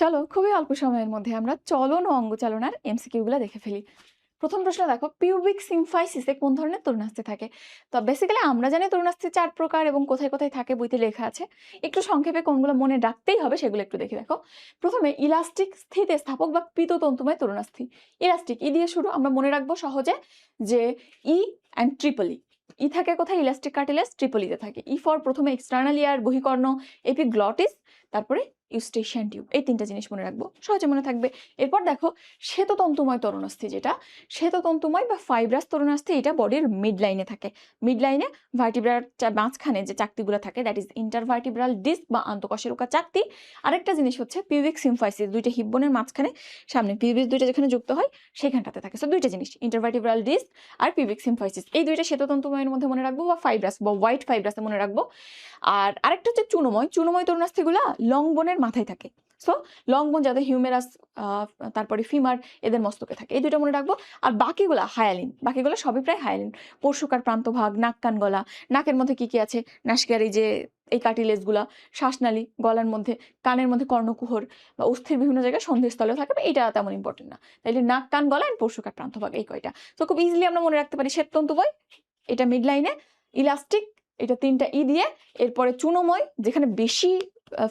চলো খুবই অল্প সময়ের মধ্যে আমরা চলন ও অঙ্গচালনার এমসিকিউ গুলো দেখে ফেলি। প্রথম প্রশ্ন দেখো, পিউবিক সিম্ফাইসিসে কোন ধরনের তরুণাস্থি থাকে? তো বেসিক্যালি আমরা জানি তরুণাস্থি 4 প্রকার এবং কোথায় কোথায় থাকে বইতে লেখা আছে। একটু সংক্ষেপে কোনগুলো মনে রাখতেই হবে সেগুলো একটু দেখে দেখো। প্রথমে ইলাস্টিক স্থিতি স্থাপক বা পীততন্তুময় তরুণাস্থি। ইলাস্টিক ই দিয়ে শুরু, আমরা মনে রাখবো সহজে যে ই অ্যান্ড ট্রিপল ই। ই থাকে কোথায়? ইলাস্টিক কার্টিলেজ ট্রিপলিতে থাকে। ই ফর প্রথমে এক্সটার্নাল ইয়ার বহিকর্ণ, এপিগ্লটিস, তারপরে ইউস্টেশিয়ান টিউব। এই তিনটা জিনিস মনে রাখবো, সহজে মনে থাকবে। এরপর দেখো শ্বেততন্তুময় তরুণাস্থি, যেটা শ্বেততন্তুময় বা ফাইব্রাস তরুণাস্থি, এটা বডির মিড লাইনে থাকে। মিড লাইনে ভার্টিব্রার মাঝখানে যে চাকতিগুলো থাকে, দ্যাট ইজ ইন্টারভার্টিব্রাল ডিস্ক বা আন্তঃকশেরুকা চাকতি। আরেকটা জিনিস হচ্ছে পিউবিক সিম্ফাইসিস, দুইটা হিপ বোনের মাঝখানে সামনে পিউবিস দুইটা যেখানে যুক্ত হয় সেখানটাতে থাকে। সো দুইটা জিনিস, ইন্টারভার্টিব্রাল ডিস্ক আর পিউবিক সিম্ফাইসিস, এই দুইটা শ্বেততন্তুময়ের মধ্যে মনে রাখবো, বা ফাইব্রাস বা হোয়াইট ফাইব্রাসে মনে রাখবো। আর আরেকটা হচ্ছে চুনোময়। চুনোময় তরুণাস্থিগুলা লং বোনের মাথায় থাকে। সো লং বোন যাদের হিউমেরাস, তারপরে ফিমার, এদের মস্তকে থাকে, এই দুটো মনে রাখবো। আর বাকিগুলা হায়ালিন, বাকিগুলো সবই প্রায় হায়ালিন। পরশুকার প্রান্তভাগ, নাক কান গলা। নাকের মধ্যে কি কি আছে? নাসিকার এই যে এই কার্টিলেজগুলা, শ্বাসনালী, গলার মধ্যে, কানের মধ্যে কর্ণকুহর বা অস্থির বিভিন্ন জায়গায় সন্ধিস্থলে থাকে, এটা তেমন ইম্পর্টেন্ট না। তাইলে নাক কান গলা এন্ড পরশুকার প্রান্তভাগ, এই কয়টা। তো খুব ইজিলি আমরা মনে রাখতে পারি। শ্বেততন্তুময় এটা মিড লাইনে, ইলাস্টিক এটা 3টা ই দিয়ে, এরপরে চুনোময় যেখানে বেশি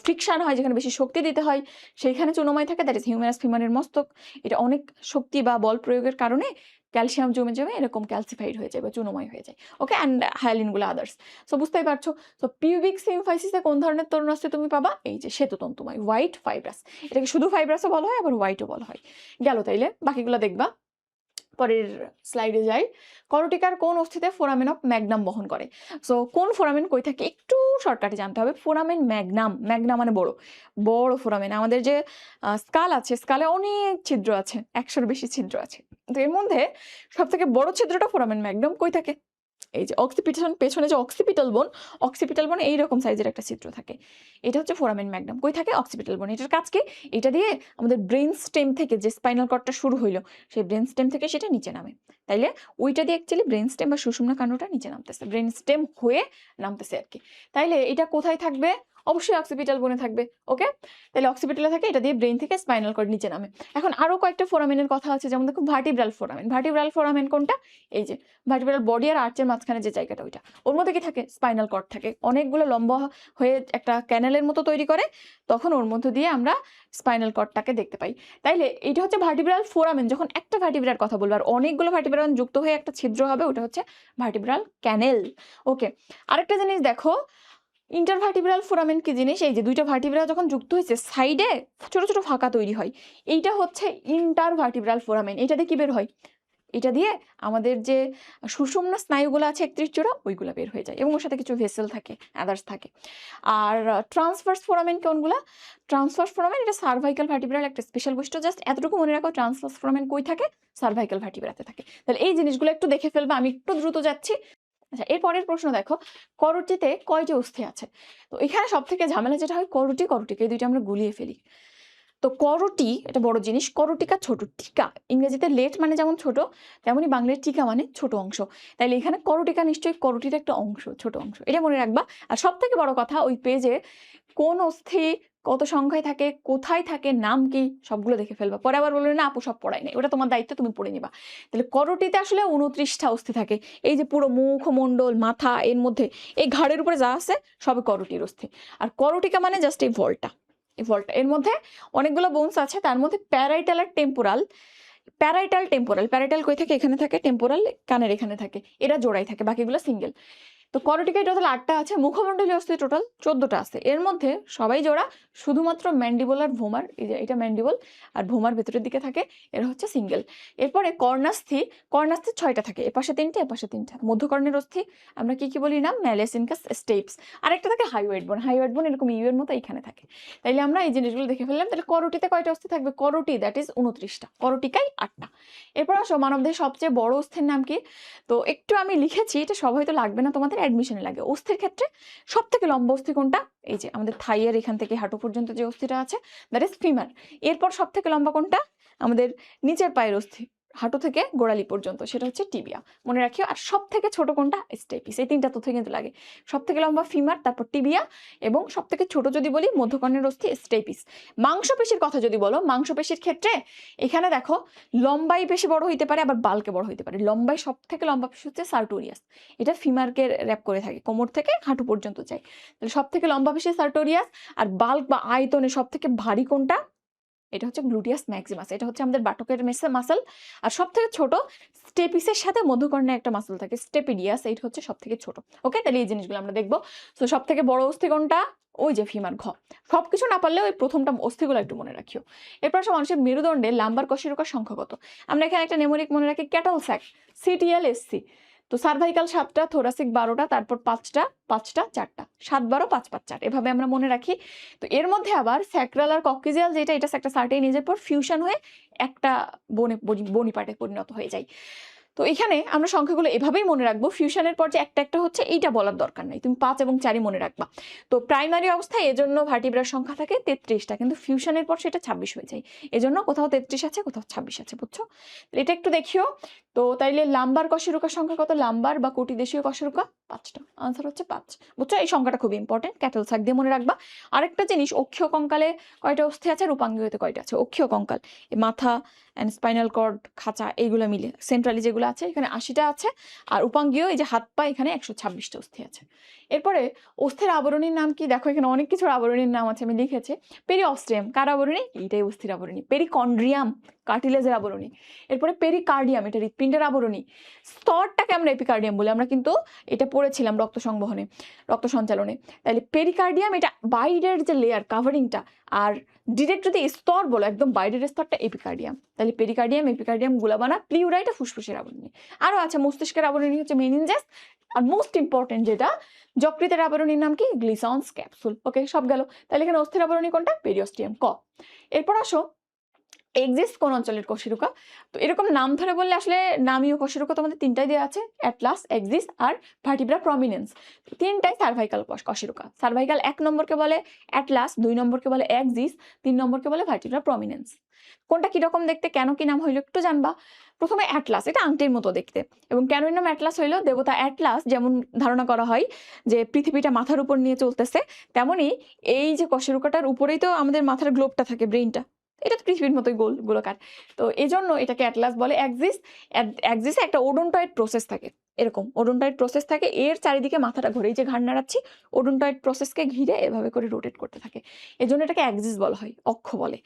ফ্রিকশন হয়, যেখানে বেশি শক্তি দিতে হয় সেইখানে চুনোময় থাকে, দ্যাট ইজ হিউমেরাস ফিমারের মস্তক। এটা অনেক শক্তি বা বল প্রয়োগের কারণে ক্যালসিয়াম জমে জমে এরকম ক্যালসিফাইড হয়ে যায় বা চুনোময় হয়ে যায়। ওকে, অ্যান্ড হায়ালিন গুলো আদার্স। সো বুঝতেই পারছো। সো পিউবিক সিম্ফাইসিসে কোন ধরনের তরুণাস্থি তুমি পাবা? এই যে শ্বেততন্তুময়, হোয়াইট ফাইব্রাস। এটাকে শুধু ফাইব্রাসও বলা হয়, আবার হোয়াইটও বলা হয়। গেল, তাইলে বাকিগুলো দেখবা। পরের স্লাইডে যাই। করটিকার কোন অস্থিতে ফোরামেন অফ ম্যাগনাম বহন করে? সো কোন ফোরামেন কই থাকে একটু শর্টকাটে জানতে হবে। ফোরামেন ম্যাগনাম, ম্যাগনাম মানে বড়, বড় ফোরামেন। আমাদের যে স্কাল আছে, স্কালে অনেক ছিদ্র আছে, 100-র বেশি ছিদ্র আছে। তো এর মধ্যে সব থেকে বড় ছিদ্রটা ফোরামেন ম্যাগনাম কই থাকে? এই যে অক্সিপিটাল, পেছনে যে অক্সিপিটাল বোন, অক্সিপিটাল বোন এইরকম সাইজের একটা ছিদ্র থাকে, এটা হচ্ছে ফোরামেন ম্যাগনাম। কই থাকে? অক্সিপিটাল বোন। এটার কাজ কি? এটা দিয়ে আমাদের ব্রেন স্টেম থেকে যে স্পাইনাল কর্ডটা শুরু হইলো, সেই ব্রেন স্টেম থেকে সেটা নিচে নামে। তাইলে ওইটা দিয়ে অ্যাকচুয়ালি ব্রেন স্টেম বা সুষুম্না কাণ্ডটা নিচে নামতেছে, ব্রেন স্টেম হয়ে নামতেছে আর কি। তাইলে এটা কোথায় থাকবে? অবশ্যই অক্সিপিটাল বোনে থাকবে। ওকে, তাহলে অক্সিপিটালে থাকে, এটা দিয়ে ব্রেন থেকে স্পাইনাল কর্ড নিচে নামে। এখন আরো কয়েকটা ফোরামেনের কথা আছে, যেমন দেখো ভার্টিব্রাল ফোরামেন। ভার্টিব্রাল ফোরামেন কোনটা? এই যে ভার্টিব্রাল বডি আর আর্চের মাঝখানে যে জায়গাটা, ওইটা। ওর মধ্যে কি থাকে? স্পাইনাল কর্ড থাকে, অনেকগুলো লম্বা হয়ে একটা ক্যানেলের মতো তৈরি করে, তখন ওর মধ্য দিয়ে আমরা স্পাইনাল কর্ডটাকে দেখতে পাই। তাইলে এটা হচ্ছে ভার্টিব্রাল ফোরামেন। যখন একটা ভার্টিব্রার কথা বলবো আর অনেকগুলো ভার্টিব্রাল যুক্ত হয়ে একটা ছিদ্র হবে, ওটা হচ্ছে ভার্টিব্রাল ক্যানেল। ওকে, আরেকটা জিনিস দেখো, ইন্টারভার্টিব্রাল ফোরামেন কি জিনিস? এই যে দুইটা ভার্টিব্রা যখন যুক্ত হয়েছে, সাইডে ছোট ছোট ফাঁকা তৈরি হয়, এইটা হচ্ছে ইন্টারভার্টিব্রাল ফোরামেন। এটা দিয়ে কি বের হয়? এটা দিয়ে আমাদের যে সুষুম্না স্নায়ুগুলো আছে 31 জোড়া, ওইগুলো বের হয়ে যায়, এবং ওর সাথে কিছু ভেসেল থাকে, আদার্স থাকে। আর ট্রান্সভার্স ফোরামেন কোনগুলা? ট্রান্সভার্স ফোরামেন এটা সার্ভাইকাল ভার্টিব্রাল একটা স্পেশাল বৈশিষ্ট্য। জাস্ট এতটুকু মনে রাখো, ট্রান্সভার্স ফোরামেন কই থাকে? সার্ভাইকাল ভার্টিব্রাতে থাকে। তাহলে এই জিনিসগুলো একটু দেখে ফেলবে, আমি একটু দ্রুত যাচ্ছি। আচ্ছা, এর পরের প্রশ্ন দেখো, করটিতে কয়টি অস্থি আছে? তো এখানে সব থেকে ঝামেলা যেটা হয়, করটি করটিকা, এই দুইটা আমরা গুলিয়ে ফেলি। তো করটি এটা বড় জিনিস, করটিকা ছোট। টিকা ইংরেজিতে লেট মানে যেমন ছোট, তেমনি বাংলায় টিকা মানে ছোট অংশ। তাইলে এখানে করটিকা নিশ্চয়ই করটির একটা অংশ, ছোট অংশ, এটা মনে রাখবা। আর সব থেকে বড় কথা, ওই পেজে কোন অস্থি কত সংখ্যায় থাকে, কোথায় থাকে, নাম কি, সবগুলো দেখে ফেলবা। পরে আবার বলবে না আপু সব পড়াই নাই, ওটা তোমার দায়িত্ব, তুমি পড়ে নিবা। তাহলে করটিতে আসলে 29টা অস্থি থাকে। এই যে পুরো মুখমণ্ডল, মাথা, এর মধ্যে এই ঘাড়ের উপরে যা আছে সবই করটির অস্থি। আর করটিকা মানে জাস্ট এই ভলটা, এই ভলটা, এর মধ্যে অনেকগুলো বোনস আছে, তার মধ্যে প্যারাইটাল আর টেম্পোরাল। প্যারাইটাল টেম্পোরাল, প্যারাইটাল কই থাকে? এখানে থাকে। টেম্পোরাল কানের এখানে থাকে, এরা জোড়াই থাকে, বাকিগুলো সিঙ্গেল। তো করটিকায় টোটাল 8টা আছে, মুখমণ্ডলীয় অস্থি টোটাল 14টা আছে। এর মধ্যে সবাই জোড়া, শুধুমাত্র ম্যান্ডিবল আর ভোমার, এই যে এটা ম্যান্ডিবল আর ভোমার ভেতরের দিকে থাকে, এরা হচ্ছে সিঙ্গেল। এরপরে কর্ণাস্থি, কর্ণাস্থি 6টা থাকে, এপাশে 3টে, এপাশে 3টা। মধ্যকর্ণের অস্থি আমরা কি কি বলি না? Malice incus steps. আর একটা থাকে হাইওয়েড বোন, হাইওয়েড বোন এরকম ইউ এর মতো এইখানে থাকে। তাইলে আমরা এই জিনিসগুলো দেখে ফেললাম। তাহলে করটিতে কয়টা অস্থি থাকবে? করটি দ্যাট ইজ 29টা, করটিকায় 8টা। এরপর আসো, মানবদেহের সবচেয়ে বড় অস্থির নাম কি? তো একটু আমি লিখেছি, এটা সব হয়তো লাগবে না, তোমাদের অ্যাডমিশনে লাগে। অস্থির ক্ষেত্রে সব থেকে লম্বা অস্থি কোনটা? এই যে আমাদের থাইয়ের এখান থেকে হাঁটু পর্যন্ত যে অস্থিটা আছে, দ্যাট ইজ ফিমার। এরপর সব থেকে লম্বা কোনটা? আমাদের নিচের পায়ের অস্থি, হাঁটু থেকে গোড়ালি পর্যন্ত, সেটা হচ্ছে টিবিয়া, মনে রাখিও। আর সব থেকে ছোট কোনটা? স্টেপিস। এই তিনটা তথ্য কিন্তু লাগে। সব থেকে লম্বা ফিমার, তারপর টিবিয়া, এবং সব থেকে ছোট যদি বলি মধ্যকর্ণের অস্থি স্টেপিস। মাংসপেশির কথা যদি বলো, মাংসপেশির ক্ষেত্রে এখানে দেখো লম্বাই বেশি বড় হইতে পারে, আবার বালকে বড় হইতে পারে। লম্বাই সব থেকে লম্বা পেশি হচ্ছে সার্টোরিয়াস, এটা ফিমারকে র্যাপ করে থাকে, কোমর থেকে হাঁটু পর্যন্ত যায়। তাহলে সব থেকে লম্বা পেশি সার্টোরিয়াস। আর বাল্ক বা আয়তনে সব থেকে ভারী কোনটা? এটা হচ্ছে গ্লুটিয়াস ম্যাক্সিমাস, এটা হচ্ছে আমাদের বাটকের মাসল। আর সব থেকে ছোট স্টেপিসের সাথে মধ্যকর্ণে একটা মাসল থাকে স্টেপিডিয়াস, এইটা হচ্ছে সব থেকে ছোট। ওকে, তাহলে এই জিনিসগুলো আমরা দেখবো। তো সব থেকে বড় অস্থি কোনটা? ওই যে ফিমার, ঘ। সবকিছু না পারলেও ওই প্রথমটা অস্থিগুলো একটু মনে রাখিও। এরপর আসলে মানুষের মেরুদণ্ডে লাম্বার কশেরুকার সংখ্যা কত? আমরা এখানে একটা নেমরিক মনে রাখি, ক্যাটল স্যাক, CTLSC। তো সার্ভাইকাল 7টা, থোরাসিক 12টা, তারপর 5টা 5টা 4টা, 7 12 5 5 4, এভাবে আমরা মনে রাখি। তো এর মধ্যে আবার স্যাক্রাল আর কক্সিজিয়াল যেটা, এটা একটা সার্টেন এজের পর ফিউশন হয়ে একটা বনি পার্টে পরিণত হয়ে যায়। তো এখানে আমরা সংখ্যাগুলো এভাবেই মনে রাখবো। ফিউশনের পর যে একটা একটা হচ্ছে এইটা বলার দরকার নাই, তুমি 5 এবং 4ই মনে রাখবা। তো প্রাইমারি অবস্থায় এজন্য ভার্টিব্রার সংখ্যা থাকে 33টা, কিন্তু ফিউশনের পর সেটা 26 হয়ে যায়। এজন্য কোথাও 33 আছে, কোথাও 26 আছে, বুঝছো? এটা একটু দেখিও। তো তাইলে লাম্বার কশেরুকার সংখ্যা কত? লাম্বার বা কোটি দেশীয় কশেরুকা 5টা, আনসার হচ্ছে 5। বুঝছো? এই সংখ্যাটা খুব ইম্পর্টেন্ট, ক্যাটল সাক দিয়ে মনে রাখবা। আরেকটা জিনিস, অক্ষীয় কঙ্কালে কয়টা অস্থি আছে, রূপাঙ্গীয়তে কয়টা আছে? অক্ষীয় কঙ্কাল, মাথা অ্যান্ড স্পাইনাল কর্ড, খাঁচা, এইগুলো মিলে সেন্ট্রালি যেগুলো আছে এখানে 80টা আছে। আর উপাঙ্গীয় এই যে হাত পা, এখানে 126টা অস্থি আছে। এরপরে অস্থির আবরণীর নাম কি? দেখো এখানে অনেক কিছুর আবরণীর নাম আছে, আমি লিখেছি। পেরিঅস্টিয়াম কার আবরণী? এইটাই অস্থির আবরণী। পেরিকন্ড্রিয়াম কার্টিলেজের আবরণী। এরপরে পেরিকার্ডিয়াম, এটা হৃৎপিণ্ডের আবরণী। স্তরটাকে আমরা এপিকার্ডিয়াম বলি, আমরা কিন্তু এটা পড়েছিলাম রক্ত সংবহনে, রক্ত সঞ্চালনে। তাহলে পেরিকার্ডিয়াম এটা বাইরের যে লেয়ার কাভারিংটা, আর ডিরেক্ট যদি স্তর বলো একদম বাইরের স্তরটা এপিকার্ডিয়াম। তাহলে পেরিকার্ডিয়াম, এপিকার্ডিয়াম গুলাবানা, প্লিউরা এটা ফুসফুসের আবরণী। আরো আছে, মস্তিষ্কের আবরণী হচ্ছে মেনিনজাস। আর মোস্ট ইম্পর্টেন্ট যেটা, যকৃতের আবরণীর নাম কি? Glisson's capsule. ওকে, সব গেল। তাহলে এখানে অস্থির আবরণী কোনটা? পেরিঅস্টিয়াম, ক। এরপর আসো, এক্সিস্ট কোন অঞ্চলের কশেরুকা? তো এরকম নাম ধরে বললে আসলে নামীয় কশেরুকা তোমাদের তিনটাই দেওয়া আছে, অ্যাটলাস, এক্সিস্ট আর ভার্টিব্রা প্রমিনেন্স। তিনটাই সার্ভাইকাল কশেরুকা। সার্ভাইকাল 1 নম্বরকে বলে অ্যাটলাস, 2 নম্বরকে বলে এক্সিস্ট, 3 নম্বরকে বলে ভার্টিব্রা প্রমিনেন্স। কোনটা কিরকম দেখতে, কেন কি নাম হইলো একটু জানবা। প্রথমে অ্যাটলাস, এটা আংটির মতো দেখতে। এবং কেন এর নাম অ্যাটলাস হইলো? দেবতা অ্যাটলাস যেমন ধারণা করা হয় যে পৃথিবীটা মাথার উপর নিয়ে চলতেছে, তেমনি এই যে কশেরুকাটার উপরেই তো আমাদের মাথার গ্লোবটা থাকে, ব্রেইনটা, এটা তো পৃথিবীর মতোই গোলাকার। তো এই জন্য এটাকে অ্যাটলাস বলে। এক্সিসে একটা ওডোনটয়েড প্রসেস থাকে, এরকম ওডোনটয়েড প্রসেস থাকে, এর চারিদিকে মাথাটা ঘুরে, এই যে ঘাড় নাড়াচ্ছি, ওডোনটয়েড প্রসেসকে ঘিরে এভাবে করে রোটেট করতে থাকে, এই জন্য এটাকে এক্সিস বলা হয়, অক্ষ বলে।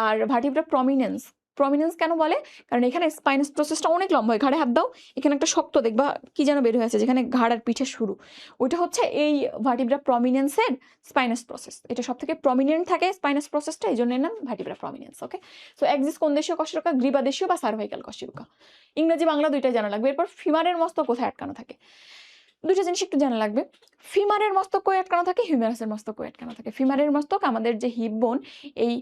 আর ভার্টিব্রা প্রমিনেন্স, প্রমিনেন্স কেন বলে? কারণ এখানে স্পাইনাস প্রসেসটা অনেক লম্বা হয়। ঘাড়ে হাত দাও, এখানে একটা শক্ত দেখবা কি যেন বের হয়ে আছে, যেখানে ঘাড় আর পিঠের শুরু, ওইটা হচ্ছে এই ভার্টিব্রা প্রমিনেন্সের স্পাইনাস প্রসেস। এটা সব থেকে প্রমিনেন্ট থাকে স্পাইনাস প্রসেসটা, এই জন্য এর নাম ভার্টিব্রা প্রমিনেন্স। ওকে, সো এক্সিস কোন দেশীয় কশেরুকা? গ্রীবা দেশীয় বা সার্ভাইকাল কশেরুকা। ইংরেজি বাংলা দুইটাই জানা লাগবে। এরপর ফিমারের মস্তক কোথায় আটকানো থাকে? দুটো জিনিস একটু জানা লাগবে। ফিমারের মস্তক কই আটকানো থাকে, হিউমেরাসের মস্তক কই আটকানো থাকে। ফিমারের মস্তক আমাদের যে হিপ বোন, এই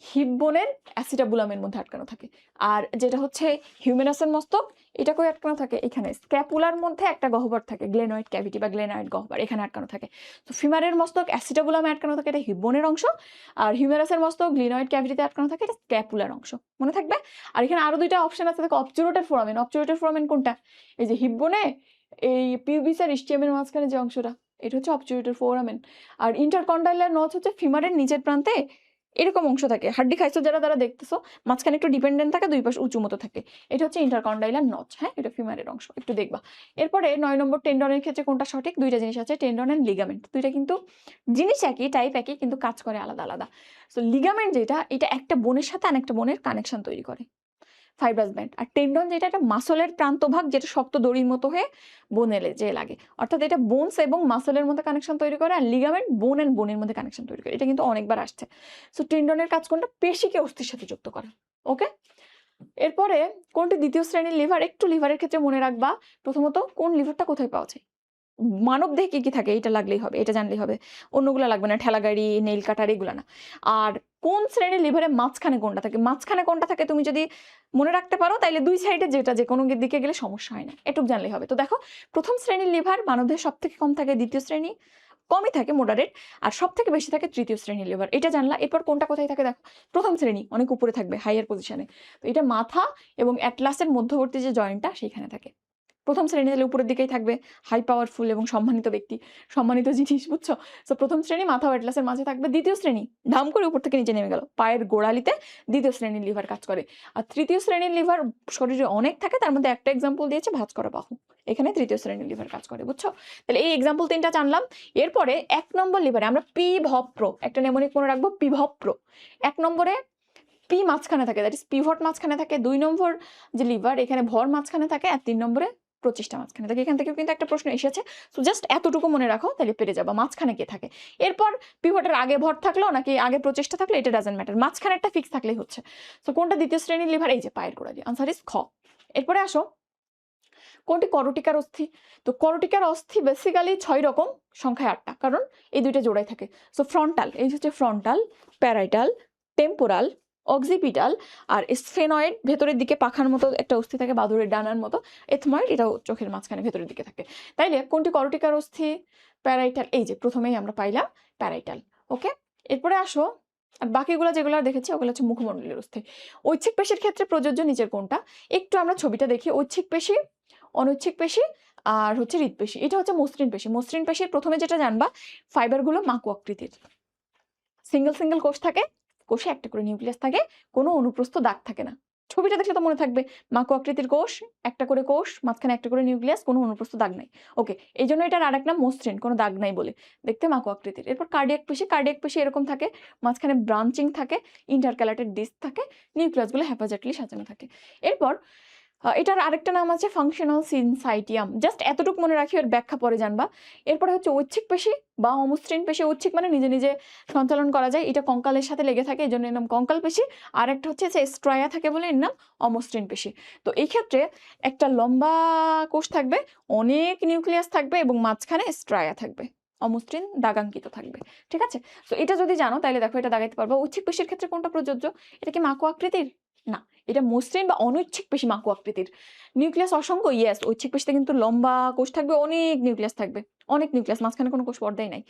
হিপ বোনের অ্যাসিটাবুলামের মধ্যে আটকানো থাকে। আর যেটা হচ্ছে হিউমেরাসের মস্তক, এটা কই আটকানো থাকে? এখানে স্ক্যাপুলার মধ্যে একটা গহ্বর থাকে, গ্লেনয়েড ক্যাভিটি বা গ্লেনয়েড গহ্বর, এখানে আটকানো থাকে। তো ফিমারের মস্তক অ্যাসিটাবুলামে আটকানো থাকে, এটা হিপ বোনের অংশ। আর হিউমেরাসের মস্তক গ্লেনয়েড ক্যাভিটিতে আটকানো থাকে, এটা স্ক্যাপুলার অংশ, মনে থাকবে। আর এখানে আরো দুইটা অপশন আছে, দেখো অবচুরেটেড ফোরামেন। অবচুরেটেড ফোরামেন কোনটা? এই যে হিপ বোনে এই পিউবিস আর ইস্টিয়ামের মাঝখানে যে অংশটা, এটা হচ্ছে অবচুরেটেড ফোরামেন। আর ইন্টারকন্ডাইলার নচ হচ্ছে ফিমারের নিচের প্রান্তে এরকম অংশ থাকে, হাড্ডি খাইছো যারা দেখতেছো, মাঝখানে একটু ডিপেন্ডেন্ট থাকে, দুই পাশ উঁচু মতো থাকে, এটা হচ্ছে ইন্টারকন্ডাইলার নচ। হ্যাঁ, এটা ফিমারের অংশ, একটু দেখবা। এরপরে 9 নম্বর টেন্ডনের ক্ষেত্রে কোনটা সঠিক? দুইটা জিনিস আছে, টেন্ডন এন্ড লিগামেন্ট। দুইটা কিন্তু জিনিস একই, টাইপ একই, কিন্তু কাজ করে আলাদা আলাদা। সো লিগামেন্ট যেটা, এটা একটা বোনের সাথে আরেকটা বোনের কানেকশন তৈরি করে, ফাইব্রাস ব্যান্ড। আর টেন্ডন যেটা, একটা মাসলের প্রান্তভাগ, যেটা শক্ত দড়ির মতো হয়ে বোনে যে লাগে, অর্থাৎ এটা বোনস এবং মাসলের মধ্যে কানেকশন তৈরি করে। আর লিগামেন্ট বোন এন্ড বোনের মধ্যে কানেকশন তৈরি করে। এটা কিন্তু অনেকবার আসছে। সো টেন্ডনের কাজ কোনটা? পেশিকে অস্থির সাথে যুক্ত করে। ওকে, এরপরে কোনটি দ্বিতীয় শ্রেণীর লিভার? একটু লিভারের ক্ষেত্রে মনে রাখবা, প্রথমত কোন লিভারটা কোথায় পাওয়া যায়। মানব দেহে কি কি থাকে এটা লাগলেই হবে, এটা জানলেই হবে, অন্যগুলো লাগবে না, ঠেলা গাড়ি, নেইল কাটার, এগুলো না। আর কোন শ্রেণীর লিভারে মাঝখানে কোনটা থাকে? মাঝখানে কোনটা থাকে তুমি যদি মনে রাখতে পারো, তাইলে দুই সাইডে যেটা যে কোনো দিকে গেলে সমস্যা হয় না, এটুক জানলেই হবে। তো দেখো, প্রথম শ্রেণীর লিভার মানবদেহে সব থেকে কম থাকে, দ্বিতীয় শ্রেণী কমই থাকে মডারেট, আর সব থেকে বেশি থাকে তৃতীয় শ্রেণীর লিভার। এটা জানলা। এরপর কোনটা কোথায় থাকে দেখো, প্রথম শ্রেণী অনেক উপরে থাকবে, হাইয়ার পজিশনে। তো এটা মাথা এবং অ্যাটলাসের মধ্যবর্তী যে জয়েন্টটা সেইখানে থাকে। প্রথম শ্রেণী তাহলে উপরের দিকেই থাকবে, হাই পাওয়ারফুল এবং সম্মানিত ব্যক্তি, সম্মানিত জিনিস, বুঝছো? তো প্রথম শ্রেণী মাথা ও অ্যাটলাসের মাঝে থাকবে। দ্বিতীয় শ্রেণী ধাম করে উপর থেকে নিচে নেমে গেল, পায়ের গোড়ালিতে দ্বিতীয় শ্রেণীর লিভার কাজ করে। আর তৃতীয় শ্রেণীর লিভার শরীরে অনেক থাকে, তার মধ্যে একটা এক্সাম্পল দিয়েছে ভাঁজ করা বাহু, এখানে তৃতীয় শ্রেণীর লিভার কাজ করে, বুঝছো? তাহলে এই এক্সাম্পল 3টা জানলাম। এরপরে 1 নম্বর লিভারে আমরা পিভপ্র, একটা নেমোনিক মনে রাখবো, পিভপ্র। 1 নম্বরে পি মাঝখানে থাকে, দ্যাট ইজ পিভট মাঝখানে থাকে। 2 নম্বর যে লিভার এখানে ভর মাঝখানে থাকে, আর 3 নম্বরে প্রচেষ্টা মাঝখানে থাকে। এখান থেকেও কিন্তু একটা প্রশ্ন এসেছে, সো জাস্ট এতটুকু মনে রাখো, তাহলে পেরে যাবা মাঝখানে কে থাকে। এরপর পিভটের আগে ভর থাকলো নাকি আগে প্রচেষ্টা থাকলো এটা ডাজন্ট ম্যাটার, মাঝখানে একটা ফিক্স থাকলেই হচ্ছে। সো কোনটা দ্বিতীয় শ্রেণীর লিভার? এই যে পায়ের গোড়ালি, আনসার ইজ খ। এরপরে আসো কোনটি করটিকার অস্থি। তো করটিকার অস্থি বেসিক্যালি 6 রকম, সংখ্যায় 8টা, কারণ এই দুইটা জোড়াই থাকে। সো ফ্রন্টাল, এই হচ্ছে ফ্রন্টাল, প্যারাইটাল, টেম্পোরাল, অক্সিপিটাল, আর স্ফেনয়েড ভেতরের দিকে পাখার মতো একটা অস্থি থাকে, বাদুড়ের ডানার মতো। এথময়েড, এটাও চোখের মাঝখানে ভেতরের দিকে থাকে। তাইলে কোনটি করটিকার অস্থি? প্যারাইটাল, এই যে প্রথমেই আমরা পাইলাম প্যারাইটাল। ওকে, এরপরে আসো, আর বাকিগুলো যেগুলো দেখেছি ওগুলো হচ্ছে মুখমণ্ডলের অস্থি। ঐচ্ছিক পেশির ক্ষেত্রে প্রযোজ্য নিচের কোনটা? একটু আমরা ছবিটা দেখি। ঐচ্ছিক পেশি, অনৈচ্ছিক পেশি, আর হচ্ছে হৃদপেশি। এটা হচ্ছে মসৃণ পেশি। মসৃণ পেশির প্রথমে যেটা জানবা, ফাইবারগুলো মাকু আকৃতির, সিঙ্গেল সিঙ্গেল কোষ থাকে, কোষে একটা করে নিউক্লিয়াস থাকে, কোনো অনুপ্রস্থ দাগ থাকে না। ছবিটা দেখলে তো মনে থাকবে, মাকু আকৃতির কোষ, একটা করে কোষ, মাঝখানে একটা করে নিউক্লিয়াস, কোনো অনুপ্রস্থ দাগ নাই। ওকে, এই জন্য এটার আরেক নাম মসৃণ, কোনো দাগ নাই বলে, দেখতে মাকু আকৃতির। এরপর কার্ডিয়াক পেশি, কার্ডিয়াক পেশি এরকম থাকে, মাঝখানে ব্রাঞ্চিং থাকে, ইন্টারক্যালাটেড ডিস্ক থাকে, নিউক্লিয়াসগুলো হ্যাপাজাইটলি সাজানো থাকে। এরপর এটার আরেকটা নাম আছে ফাংশনাল সিনসাইটিয়াম। জাস্ট এতটুকু মনে রাখি, এর ব্যাখ্যা পরে জানবা। এরপরে হচ্ছে ঐচ্ছিক পেশি বা অমসৃণ পেশি। ঐচ্ছিক মানে নিজে নিজে সঞ্চালন করা যায়, এটা কঙ্কালের সাথে লেগে থাকে, এই জন্য এর নাম কঙ্কাল পেশি। আর একটা হচ্ছে যে স্ট্রায়া থাকে বলে এর নাম অমসৃণ পেশি। তো এই ক্ষেত্রে একটা লম্বা কোষ থাকবে, অনেক নিউক্লিয়াস থাকবে এবং মাঝখানে স্ট্রায়া থাকবে, অমসৃণ দাগাঙ্কিত থাকবে। ঠিক আছে, তো এটা যদি জানো তাহলে দেখো এটা দাগাইতে পারবো। ঐচ্ছিক পেশির ক্ষেত্রে কোনটা প্রযোজ্য? এটা কি মাকু আকৃতির? না, এটা মসৃণ বা অনৈচ্ছিক পেশি মাকু আকৃতির। নিউক্লিয়াস অসংখ্য, ইয়েস, ঐচ্ছিক পেশিতে কিন্তু লম্বা কোষ থাকবে, অনেক নিউক্লিয়াস থাকবে, অনেক নিউক্লিয়াস, মাঝখানে কোনো কোষ পর্দাই নাই।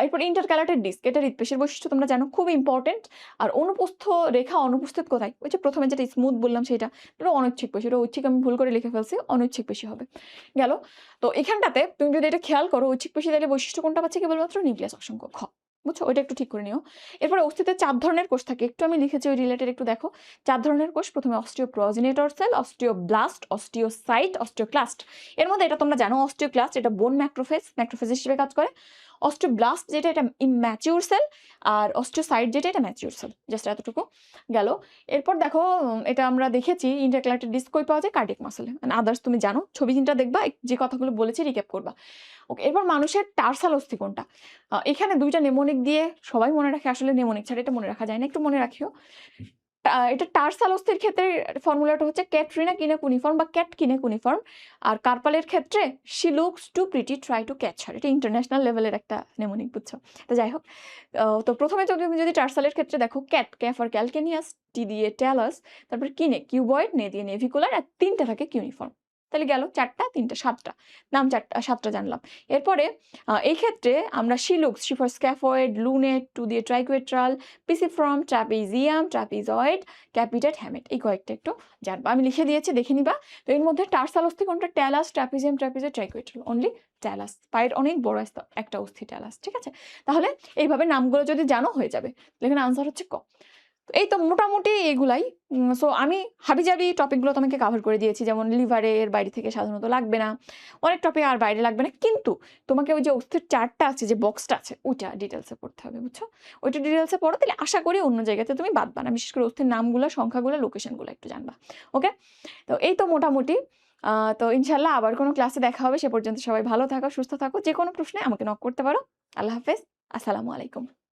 এরপর ইন্টারক্যালাটেড ডিস্ক, এটা হৃদপেশির বৈশিষ্ট্য তোমরা জানো, খুব ইম্পর্টেন্ট। আর অনুপস্থ রেখা অনুপস্থিত কোথায়? ওই যে প্রথমে যেটা স্মুথ বললাম সেটা, এটা অনৈচ্ছিক পেশি। এটা ঐচ্ছিক আমি ভুল করে লিখে ফেলছি, অনৈচ্ছিক পেশি হবে। গেল। তো এখানটাতে তুমি যদি এটা খেয়াল করো, ঐচ্ছিক পেশি তাহলে বৈশিষ্ট্য কোনটা পাচ্ছে? কেবলমাত্র নিউক্লিয়াস অসংখ্য, খ। বুঝছো, ওইটা একটু ঠিক করে নিও। এরপরে অস্থিতে 4 ধরনের কোষ থাকে, একটু আমি লিখেছি ওই রিলেটেড, একটু দেখো। 4 ধরনের কোষ, প্রথমে অস্টিওপ্রোজেনেটর সেল, অস্টিওব্লাস্ট, অস্টিওসাইট, অস্টিওক্লাস্ট। এর মধ্যে এটা তোমরা জানো, অস্টিওক্লাস্ট এটা বোন ম্যাক্রোফেজ, ম্যাক্রোফেজ হিসেবে কাজ করে। অস্টিওব্লাস্ট যেটা, এটা ইম্যাচিউর সেল, আর অস্টিওসাইট যেটা, এটা ম্যাচিউর সেল। জাস্ট এতটুকু গেল। এরপর দেখো, এটা আমরা দেখেছি ইন্টারক্যালাটেড ডিস্ক কই পাওয়া যায়? কার্ডিয়াক মাসলে। আদার্স তুমি জানো, ছবি চিন্তা দেখবা, যে কথাগুলো বলেছি রিক্যাপ করবা। ওকে, এরপর মানুষের টার্সাল অস্থি কোনটা? এখানে 2টা নেমোনিক দিয়ে সবাই মনে রাখে, আসলে নেমোনিক ছাড়া এটা মনে রাখা যায় না, একটু মনে রাখিও। এটা টার্সাল অস্থির ক্ষেত্রে ফর্মুলাটা হচ্ছে ক্যাটরিনা কিনে কুনিফর্ম বা ক্যাট কিনে কুনিফর্ম। আর কার্পালের ক্ষেত্রে she looks too pretty try to catch her. এটা ইন্টারন্যাশনাল লেভেলের একটা নেমোনিক, বুঝছো? তো যাই হোক, তো প্রথমে যদি টার্সালের ক্ষেত্রে দেখো, ক্যাট, ক্যা ফর ক্যালকেনিয়াস, টি দিয়ে ট্যালাস, তারপর কিনে কিউবয়েড, নে দিয়ে নেভিকুলার, আর 3টা থাকে কিউনিফর্ম। তাহলে গেল 4টা, 3টা, 7টা নাম, 7টা জানলাম। এরপরে এই ক্ষেত্রে আমরা she looks, she for scaphoid, lunate, too দিয়ে triquetral, pisiform, trapezium, trapezoid, capitate, hamate, এই কয়েকটা একটু জানবা। আমি লিখে দিয়েছি, দেখে নিবা। তো এর মধ্যে টার্সাল অস্থি কোনটা? Talus, trapezium, trapezoid, triquetral, only talus. পায়ের অনেক বড় একটা অস্থি ট্যালাস। ঠিক আছে, তাহলে এইভাবে নামগুলো যদি জানো হয়ে যাবে। এখানে আনসার হচ্ছে ক। তো এই তো মোটামুটি এগুলাই। সো আমি হাবিজাবি টপিকগুলো তোমাকে কাভার করে দিয়েছি, যেমন লিভারের বাইরে থেকে সাধারণত লাগবে না, অনেক টপিক আর বাইরে লাগবে না, কিন্তু তোমাকে ওই যে অস্থির চার্টটা আছে, যে বক্সটা আছে, ওইটা ডিটেলসে পড়তে হবে, বুঝছো? ওইটা ডিটেলসে পড়ো, তাহলে আশা করি অন্য জায়গাতে তুমি বাদবা না, বিশেষ করে অস্থির নামগুলো, সংখ্যাগুলো, লোকেশনগুলো একটু জানবা। ওকে, তো এই তো মোটামুটি। তো ইনশাল্লাহ আবার কোনো ক্লাসে দেখা হবে। সে পর্যন্ত সবাই ভালো থাকো, সুস্থ থাকো। যে কোনো প্রশ্নে আমাকে নক করতে পারো। আল্লাহ হাফেজ, আসসালামু আলাইকুম।